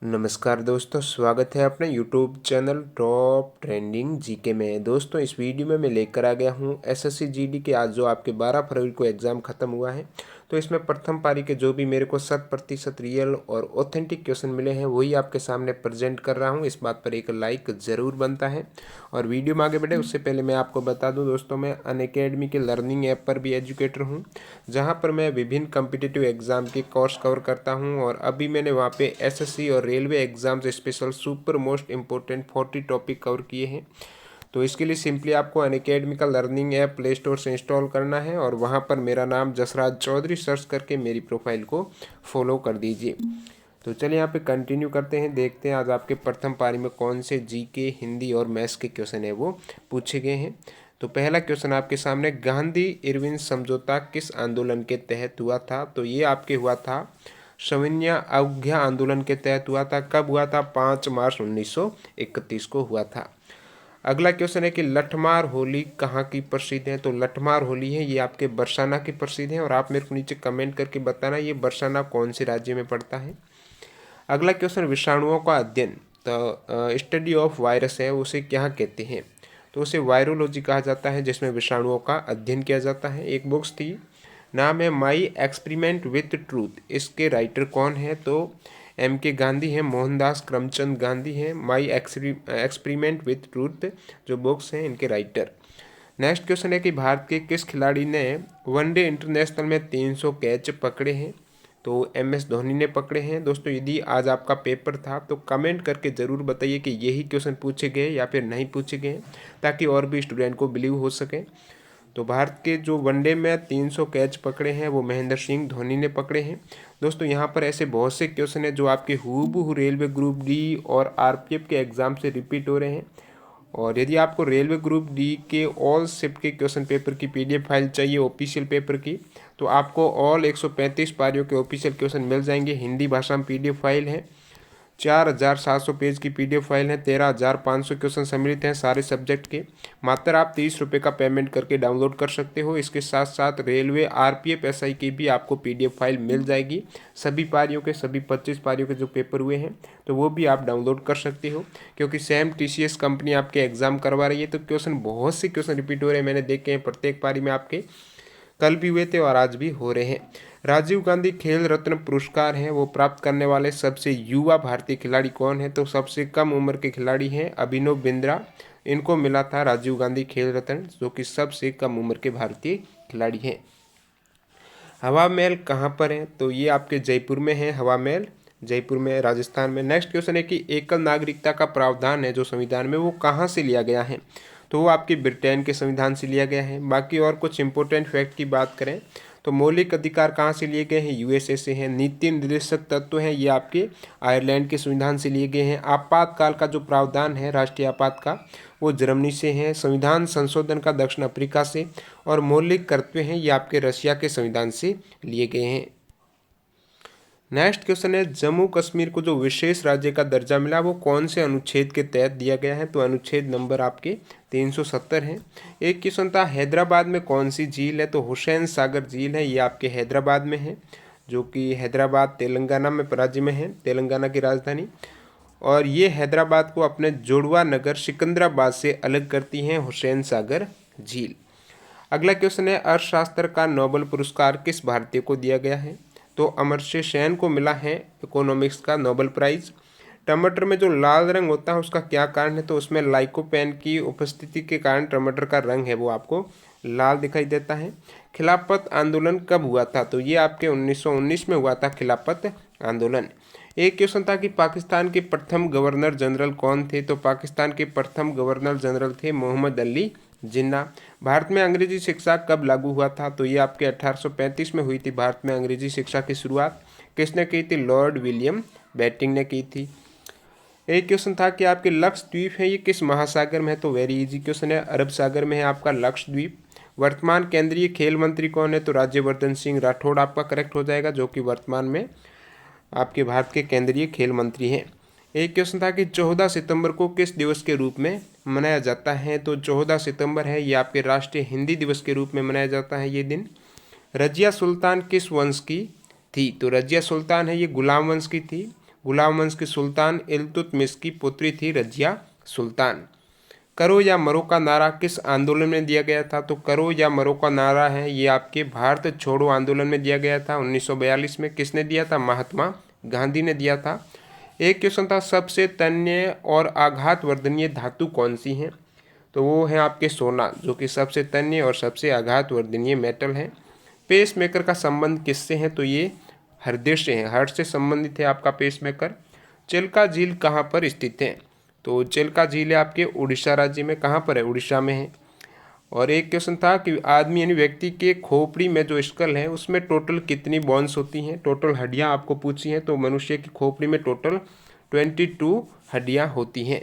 नमस्कार दोस्तों, स्वागत है अपने YouTube channel top trending GK में। दोस्तों, इस वीडियो में मैं लेकर आ गया हूं एसएससी जीडी के आज जो आपके 12 फरवरी को एग्ज़ाम ख़त्म हुआ है। तो इसमें प्रथम पारी के जो भी मेरे को 100% रियल और ऑथेंटिक क्वेश्चन मिले हैं वही आपके सामने प्रेजेंट कर रहा हूं। इस बात पर एक लाइक ज़रूर बनता है। और वीडियो में आगे बढ़े उससे पहले मैं आपको बता दूँ दोस्तों, मैं अनअकैडमी के लर्निंग ऐप पर भी एजुकेटर हूँ, जहाँ पर मैं विभिन्न कम्पिटिटिव एग्ज़ाम के कोर्स कवर करता हूँ। और अभी मैंने वहाँ पे एसएससी और railway exams special super most important 40 topic cover किए हैं। तो इसके लिए सिंपली आपको अनअकैडमी का लर्निंग ऐप प्ले स्टोर से इंस्टॉल करना है और वहाँ पर मेरा नाम जसराज चौधरी सर्च करके मेरी प्रोफाइल को फॉलो कर दीजिए। तो चलिए यहाँ पे कंटिन्यू करते हैं, देखते हैं आज आपके प्रथम पारी में कौन से जीके, हिंदी और मैथ्स के क्वेश्चन है वो पूछे गए हैं। तो पहला क्वेश्चन आपके सामने, गांधी इरविन समझौता किस आंदोलन के तहत हुआ था? तो ये आपके हुआ था सविनय अवज्ञा आंदोलन के तहत हुआ था। कब हुआ था? 5 मार्च 1931 को हुआ था। अगला क्वेश्चन है कि लठमार होली कहाँ की प्रसिद्ध है? तो लठमार होली है ये आपके बरसाना की प्रसिद्ध है। और आप मेरे को नीचे कमेंट करके बताना ये बरसाना कौन से राज्य में पड़ता है। अगला क्वेश्चन, विषाणुओं का अध्ययन, तो स्टडी ऑफ वायरस है, उसे क्या कहते हैं? तो उसे वायरोलॉजी कहा जाता है, जिसमें विषाणुओं का अध्ययन किया जाता है। एक बुक्स थी, नाम है माई एक्सपेरिमेंट विथ ट्रूथ। इसके राइटर कौन है? तो M.K. गांधी है, मोहनदास करमचंद गांधी है। माई एक्सपेरिमेंट विथ ट्रूथ जो बुक्स हैं इनके राइटर। नेक्स्ट क्वेश्चन है कि भारत के किस खिलाड़ी ने वनडे इंटरनेशनल में 300 कैच पकड़े हैं? तो MS धोनी ने पकड़े हैं। दोस्तों, यदि आज आपका पेपर था तो कमेंट करके ज़रूर बताइए कि यही क्वेश्चन पूछे गए या फिर नहीं पूछे गए, ताकि और भी स्टूडेंट को बिलीव हो सके। तो भारत के जो वनडे में 300 कैच पकड़े हैं वो महेंद्र सिंह धोनी ने पकड़े हैं। दोस्तों, यहाँ पर ऐसे बहुत से क्वेश्चन हैं जो आपके हूबहू रेलवे ग्रुप डी और RPF के एग्ज़ाम से रिपीट हो रहे हैं। और यदि आपको रेलवे ग्रुप डी के ऑल शिफ्ट के क्वेश्चन पेपर की PDF फाइल चाहिए ऑफिशियल पेपर की, तो आपको ऑल 135 पारियों के ऑफिशियल क्वेश्चन मिल जाएंगे। हिंदी भाषा में PDF फाइल है, 4700 पेज की PDF फाइल है, 13500 क्वेश्चन सम्मिलित हैं सारे सब्जेक्ट के। मात्र आप 30 रुपये का पेमेंट करके डाउनलोड कर सकते हो। इसके साथ साथ रेलवे RPF SI की भी आपको PDF फाइल मिल जाएगी। सभी पारियों के, सभी 25 पारियों के जो पेपर हुए हैं तो वो भी आप डाउनलोड कर सकते हो, क्योंकि सेम TCS कंपनी आपके एग्जाम करवा रही है। तो क्वेश्चन, बहुत से क्वेश्चन रिपीट हो रहे हैं, मैंने देखे हैं प्रत्येक पारी में आपके कल भी हुए थे और आज भी हो रहे हैं। राजीव गांधी खेल रत्न पुरस्कार है वो प्राप्त करने वाले सबसे युवा भारतीय खिलाड़ी कौन है? तो सबसे कम उम्र के खिलाड़ी हैं अभिनव बिंद्रा। इनको मिला था राजीव गांधी खेल रत्न, जो कि सबसे कम उम्र के भारतीय खिलाड़ी हैं। हवा महल कहाँ पर है? तो ये आपके जयपुर में है हवा महल, जयपुर में, राजस्थान में। नेक्स्ट क्वेश्चन है कि एकल नागरिकता का प्रावधान है जो संविधान में, वो कहाँ से लिया गया है? तो वो आपके ब्रिटेन के संविधान से लिया गया है। बाकी और कुछ इंपॉर्टेंट फैक्ट की बात करें तो मौलिक अधिकार कहाँ से लिए गए हैं? USA से हैं। नीति निर्देशक तत्व हैं ये आपके आयरलैंड के संविधान से लिए गए हैं। आपातकाल का जो प्रावधान है, राष्ट्रीय आपात का, वो जर्मनी से है। संविधान संशोधन का दक्षिण अफ्रीका से। और मौलिक कर्तव्य हैं ये आपके रशिया के संविधान से लिए गए हैं। नेक्स्ट क्वेश्चन है, जम्मू कश्मीर को जो विशेष राज्य का दर्जा मिला वो कौन से अनुच्छेद के तहत दिया गया है? तो अनुच्छेद नंबर आपके 370 है। एक क्वेश्चन था, हैदराबाद में कौन सी झील है? तो हुसैन सागर झील है, ये आपके हैदराबाद में है, जो कि हैदराबाद तेलंगाना में राज्य में है, तेलंगाना की राजधानी। और ये हैदराबाद को अपने जुड़वा नगर सिकंदराबाद से अलग करती हैं हुसैन सागर झील। अगला क्वेश्चन है, अर्थशास्त्र का नोबेल पुरस्कार किस भारतीय को दिया गया है? तो अमर्त्य सेन को मिला है इकोनॉमिक्स का नोबेल प्राइज। टमाटर में जो लाल रंग होता है उसका क्या कारण है? तो उसमें लाइकोपेन की उपस्थिति के कारण टमाटर का रंग है वो आपको लाल दिखाई देता है। खिलाफत आंदोलन कब हुआ था? तो ये आपके 1919 में हुआ था खिलाफत आंदोलन। एक क्वेश्चन था कि पाकिस्तान के प्रथम गवर्नर जनरल कौन थे? तो पाकिस्तान के प्रथम गवर्नर जनरल थे मोहम्मद अली जिन्ना। भारत में अंग्रेजी शिक्षा कब लागू हुआ था? तो ये आपके 1835 में हुई थी भारत में अंग्रेजी शिक्षा की शुरुआत। किसने की थी? लॉर्ड विलियम बेंटिंक ने की थी। एक क्वेश्चन था कि आपके लक्षद्वीप है ये किस महासागर में है? तो वेरी इजी क्वेश्चन है, अरब सागर में है आपका लक्षद्वीप। वर्तमान केंद्रीय खेल मंत्री कौन है? तो राज्यवर्धन सिंह राठौड़ आपका करेक्ट हो जाएगा, जो कि वर्तमान में आपके भारत के केंद्रीय खेल मंत्री हैं। एक क्वेश्चन था कि 14 सितंबर को किस दिवस के रूप में मनाया जाता है? तो 14 सितंबर है ये आपके राष्ट्रीय हिंदी दिवस के रूप में मनाया जाता है ये दिन। रजिया सुल्तान किस वंश की थी? तो रजिया सुल्तान है ये गुलाम वंश की थी। गुलाम वंश के सुल्तान इल्तुतमिश की पुत्री थी रजिया सुल्तान। करो या मरो का नारा किस आंदोलन में दिया गया था? तो करो या मरो का नारा है ये आपके भारत छोड़ो आंदोलन में दिया गया था 1942 में। किसने दिया था? महात्मा गांधी ने दिया था। एक क्वेश्चन था, सबसे तन्य और आघात वर्धनीय धातु कौन सी है? तो वो है आपके सोना, जो कि सबसे तन्य और सबसे आघात वर्धनीय मेटल है। पेस मेकर का संबंध किससे है? तो ये हृदय से है, हार्ट से संबंधित है आपका पेस मेकर। चिल्का झील कहाँ पर स्थित है? तो चिल्का झील है आपके उड़ीसा राज्य में। कहाँ पर है? उड़ीसा में है। और एक क्वेश्चन था कि आदमी यानी व्यक्ति के खोपड़ी में जो स्कल है उसमें टोटल कितनी बोन्स होती हैं? टोटल हड्डियां आपको पूछी हैं। तो मनुष्य की खोपड़ी में टोटल 22 हड्डियां होती हैं।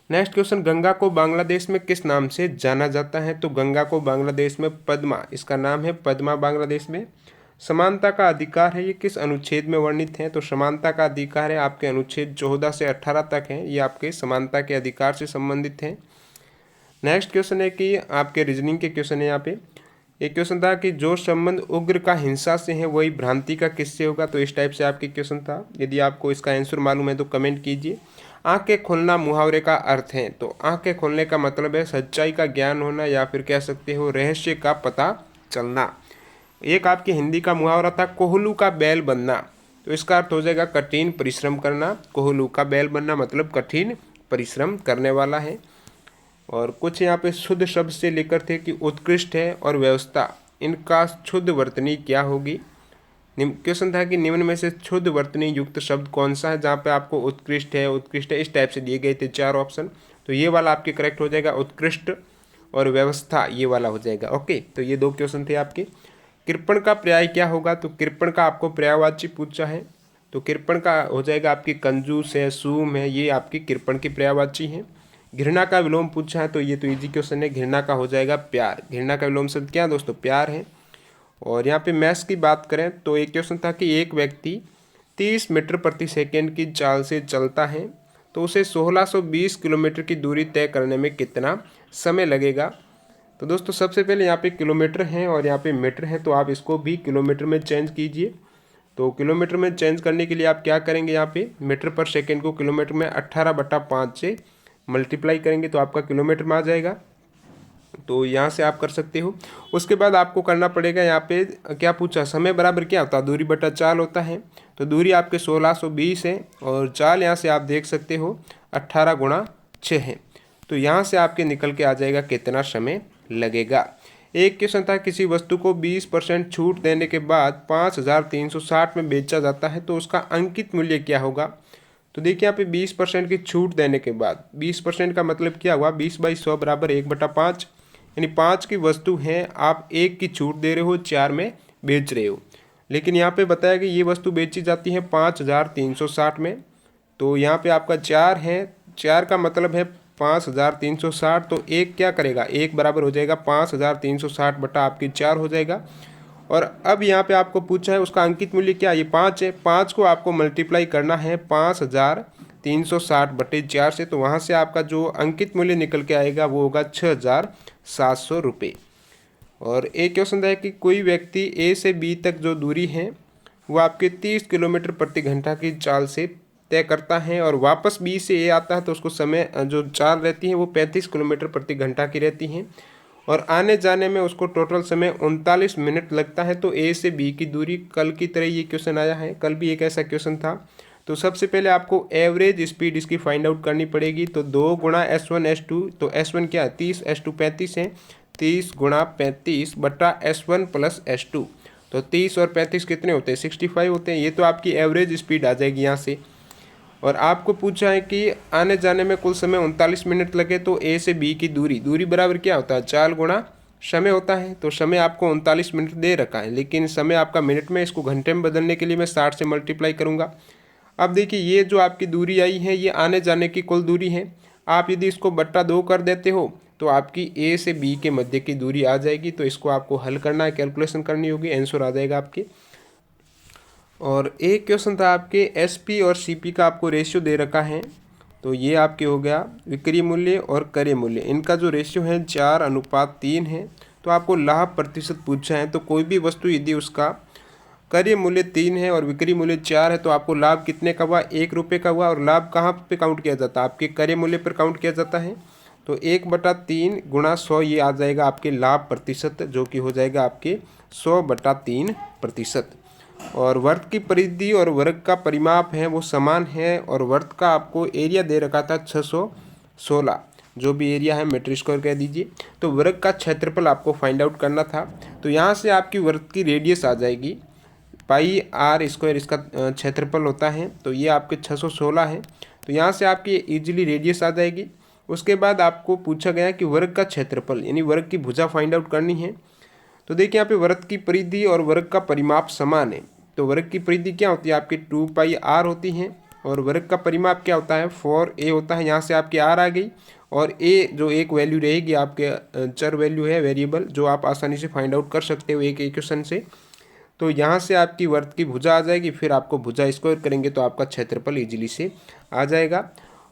नेक्स्ट क्वेश्चन, गंगा को बांग्लादेश में किस नाम से जाना जाता है? तो गंगा को बांग्लादेश में पद्मा, इसका नाम है पद्मा बांग्लादेश में। समानता का अधिकार है ये किस अनुच्छेद में वर्णित है? तो समानता का अधिकार है आपके अनुच्छेद 14 से 18 तक है, ये आपके समानता के अधिकार से संबंधित है। नेक्स्ट क्वेश्चन है कि आपके रीजनिंग के क्वेश्चन है यहाँ पे। एक क्वेश्चन था कि जो संबंध उग्र का हिंसा से है वही भ्रांति का किससे होगा? तो इस टाइप से आपके क्वेश्चन था। यदि आपको इसका आंसर मालूम है तो कमेंट कीजिए। आंखें खोलना मुहावरे का अर्थ है? तो आंखें खोलने का मतलब है सच्चाई का ज्ञान होना या फिर कह सकते हो रहस्य का पता चलना। एक आपके हिंदी का मुहावरा था कोहलू का बैल बनना, तो इसका अर्थ हो जाएगा कठिन परिश्रम करना। कोहलू का बैल बनना मतलब कठिन परिश्रम करने वाला है। और कुछ यहाँ पे शुद्ध शब्द से लेकर थे कि उत्कृष्ट है और व्यवस्था, इनका शुद्ध वर्तनी क्या होगी? क्वेश्चन था कि निम्न में से शुद्ध वर्तनी युक्त शब्द कौन सा है? जहाँ पे आपको उत्कृष्ट है इस टाइप से दिए गए थे 4 ऑप्शन, तो ये वाला आपके करेक्ट हो जाएगा, उत्कृष्ट और व्यवस्था ये वाला हो जाएगा। ओके, तो ये 2 क्वेश्चन थे आपके। कृपण का पर्याय क्या होगा? तो कृपण का आपको पर्यायवाची पूछा है, तो कृपण का हो जाएगा आपकी कंजूस है, सूम है, ये आपकी कृपण की पर्यायवाची है। घृणा का विलोम पूछा है, तो ये तो इजी क्वेश्चन है, घृणा का हो जाएगा प्यार। घृणा का विलोम शब्द क्या है दोस्तों? प्यार है। और यहाँ पे मैथ्स की बात करें तो एक क्वेश्चन था कि एक व्यक्ति 30 मीटर प्रति सेकेंड की चाल से चलता है तो उसे 1620 किलोमीटर की दूरी तय करने में कितना समय लगेगा? तो दोस्तों सबसे पहले यहाँ पे किलोमीटर है और यहाँ पे मीटर है, तो आप इसको भी किलोमीटर में चेंज कीजिए। तो किलोमीटर में चेंज करने के लिए आप क्या करेंगे? यहाँ पे मीटर पर सेकेंड को किलोमीटर में 18/5 से मल्टीप्लाई करेंगे तो आपका किलोमीटर में आ जाएगा। तो यहाँ से आप कर सकते हो। उसके बाद आपको करना पड़ेगा, यहाँ पे क्या पूछा, समय बराबर क्या होता है? दूरी बटा चाल होता है। तो दूरी आपके 1620 है और चाल यहाँ से आप देख सकते हो 18 × 6 है। तो यहाँ से आपके निकल के आ जाएगा कितना समय लगेगा। एक क्वेश्चन था किसी वस्तु को 20% छूट देने के बाद 5360 में बेचा जाता है तो उसका अंकित मूल्य क्या होगा? तो देखिए यहाँ पे 20% की छूट देने के बाद 20% का मतलब क्या हुआ? 20/100 = 1/5, यानी 5 की वस्तु है, आप 1 की छूट दे रहे हो, 4 में बेच रहे हो। लेकिन यहाँ पे बताया कि ये वस्तु बेची जाती है 5360 में, तो यहाँ पे आपका 4 है, 4 का मतलब है 5360, तो 1 क्या करेगा? 1 बराबर हो जाएगा 5360 बटा आपकी 4 हो जाएगा। और अब यहाँ पे आपको पूछा है उसका अंकित मूल्य क्या? ये 5 है, 5 को आपको मल्टीप्लाई करना है 5360 बटे 4 से, तो वहाँ से आपका जो अंकित मूल्य निकल के आएगा वो होगा 6700 रुपये। और एक क्वेश्चन है कि कोई व्यक्ति ए से बी तक जो दूरी है वो आपके 30 किलोमीटर प्रति घंटा की चाल से तय करता है और वापस बी से ए आता है तो उसको समय जो चाल रहती है वो 35 किलोमीटर प्रति घंटा की रहती है और आने जाने में उसको टोटल समय 39 मिनट लगता है। तो ए से बी की दूरी, कल की तरह ये क्वेश्चन आया है, कल भी एक ऐसा क्वेश्चन था। तो सबसे पहले आपको एवरेज स्पीड इसकी फाइंड आउट करनी पड़ेगी। तो 2 × S1 S2, तो S1 क्या है? 30, S2 35 है, 30 × 35 बटा S1 + S2, तो 30 और 35 कितने होते हैं? 65 होते हैं। ये तो आपकी एवरेज स्पीड आ जाएगी यहाँ से। और आपको पूछा है कि आने जाने में कुल समय 39 मिनट लगे, तो ए से बी की दूरी बराबर क्या होता है? चाल गुणा समय होता है। तो समय आपको 39 मिनट दे रखा है, लेकिन समय आपका मिनट में, इसको घंटे में बदलने के लिए मैं 60 से मल्टीप्लाई करूँगा। अब देखिए ये जो आपकी दूरी आई है ये आने जाने की कुल दूरी है। आप यदि इसको बट्टा 2 कर देते हो तो आपकी ए से बी के मध्य की दूरी आ जाएगी। तो इसको आपको हल करना है, कैलकुलेशन करनी होगी, आंसर आ जाएगा आपके। और एक क्वेश्चन था आपके एसपी और सीपी का आपको रेशियो दे रखा है। तो ये आपके हो गया विक्रय मूल्य और क्रय मूल्य, इनका जो रेशियो है 4:3 है। तो आपको लाभ प्रतिशत पूछा है, तो कोई भी वस्तु यदि उसका क्रय मूल्य 3 है और विक्रय मूल्य 4 है, तो आपको लाभ कितने का हुआ, 1 रुपये का हुआ। और लाभ कहाँ पे काउंट किया जाता है, आपके क्रय मूल्य पर काउंट किया जाता है। तो 1/3 गुणा 100 ये आ जाएगा आपके लाभ प्रतिशत, जो कि हो जाएगा आपके 100/3%। और वर्ग की परिधि और वर्ग का परिमाप है वो समान है। और वर्ग का आपको एरिया दे रखा था 616, जो भी एरिया है मीटर स्क्वायर कह दीजिए। तो वर्ग का क्षेत्रफल आपको फाइंड आउट करना था। तो यहाँ से आपकी वर्ग की रेडियस आ जाएगी, पाई आर स्क्वायर इसका क्षेत्रफल होता है। तो ये आपके 616 है। तो यहाँ से आपकी इजीली रेडियस आ जाएगी। उसके बाद आपको पूछा गया कि वर्ग का क्षेत्रफल यानी वर्ग की भुजा फाइंड आउट करनी है। तो देखिए यहाँ पे वर्ग की परिधि और वर्ग का परिमाप समान है। तो वर्ग की परिधि क्या होती है आपकी 2πr होती है, और वर्ग का परिमाप क्या होता है 4a होता है। यहाँ से आपकी r आ गई, और a जो एक वैल्यू रहेगी आपके चर वैल्यू है, वेरिएबल, जो आप आसानी से फाइंड आउट कर सकते हो एक इक्वेशन से। तो यहाँ से आपकी वर्ग की भुजा आ जाएगी, फिर आपको भुजा स्क्वायर करेंगे तो आपका क्षेत्रफल इजीली से आ जाएगा।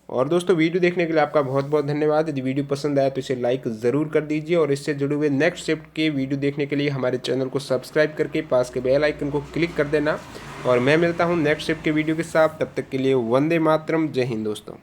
और दोस्तों वीडियो देखने के लिए आपका बहुत बहुत धन्यवाद। यदि वीडियो पसंद आया तो इसे लाइक ज़रूर कर दीजिए, और इससे जुड़े हुए नेक्स्ट शिफ्ट के वीडियो देखने के लिए हमारे चैनल को सब्सक्राइब करके पास के बेल आइकन को क्लिक कर देना। और मैं मिलता हूँ नेक्स्ट शिफ्ट के वीडियो के साथ, तब तक के लिए वंदे मातरम, जय हिंद दोस्तों।